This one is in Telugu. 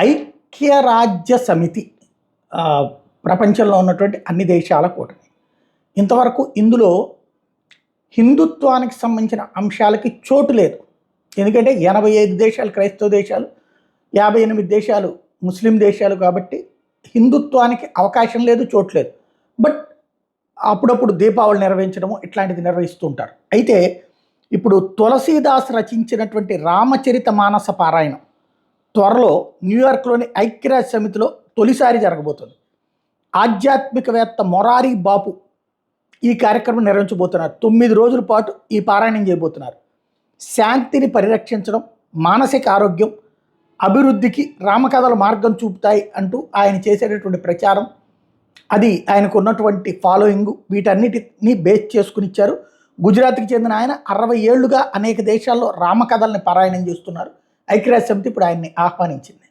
ఐక్యరాజ్య సమితి ప్రపంచంలో ఉన్నటువంటి అన్ని దేశాల కూటమి. ఇంతవరకు ఇందులో హిందుత్వానికి సంబంధించిన అంశాలకి చోటు లేదు. ఎందుకంటే 85 దేశాలు క్రైస్తవ దేశాలు, 58 దేశాలు ముస్లిం దేశాలు, కాబట్టి హిందుత్వానికి అవకాశం లేదు, చోటు లేదు. బట్ అప్పుడప్పుడు దీపావళి నిర్వహించడము ఇట్లాంటిది నిర్వహిస్తూ ఉంటారు. అయితే ఇప్పుడు తులసీదాస్ రచించినటువంటి రామచరిత మానస పారాయణం త్వరలో న్యూయార్క్లోని ఐక్యరాజ్య సమితిలో తొలిసారి జరగబోతుంది. ఆధ్యాత్మికవేత్త మొరారి బాపు ఈ కార్యక్రమం నిర్వహించబోతున్నారు. 9 రోజుల పాటు ఈ పారాయణం చేయబోతున్నారు. శాంతిని పరిరక్షించడం, మానసిక ఆరోగ్యం, అభివృద్ధికి రామకథలు మార్గం చూపుతాయి అంటూ ఆయన చేసేటటువంటి ప్రచారం, అది ఆయనకు ఉన్నటువంటి ఫాలోయింగ్, వీటన్నిటిని బేస్ చేసుకుని ఇచ్చారు. గుజరాత్కి చెందిన ఆయన 60 ఏళ్లుగా అనేక దేశాల్లో రామకథల్ని పారాయణం చేస్తున్నారు. ఐక్యరాజ్య సమితి ఇప్పుడు ఆయన్ని ఆహ్వానించింది.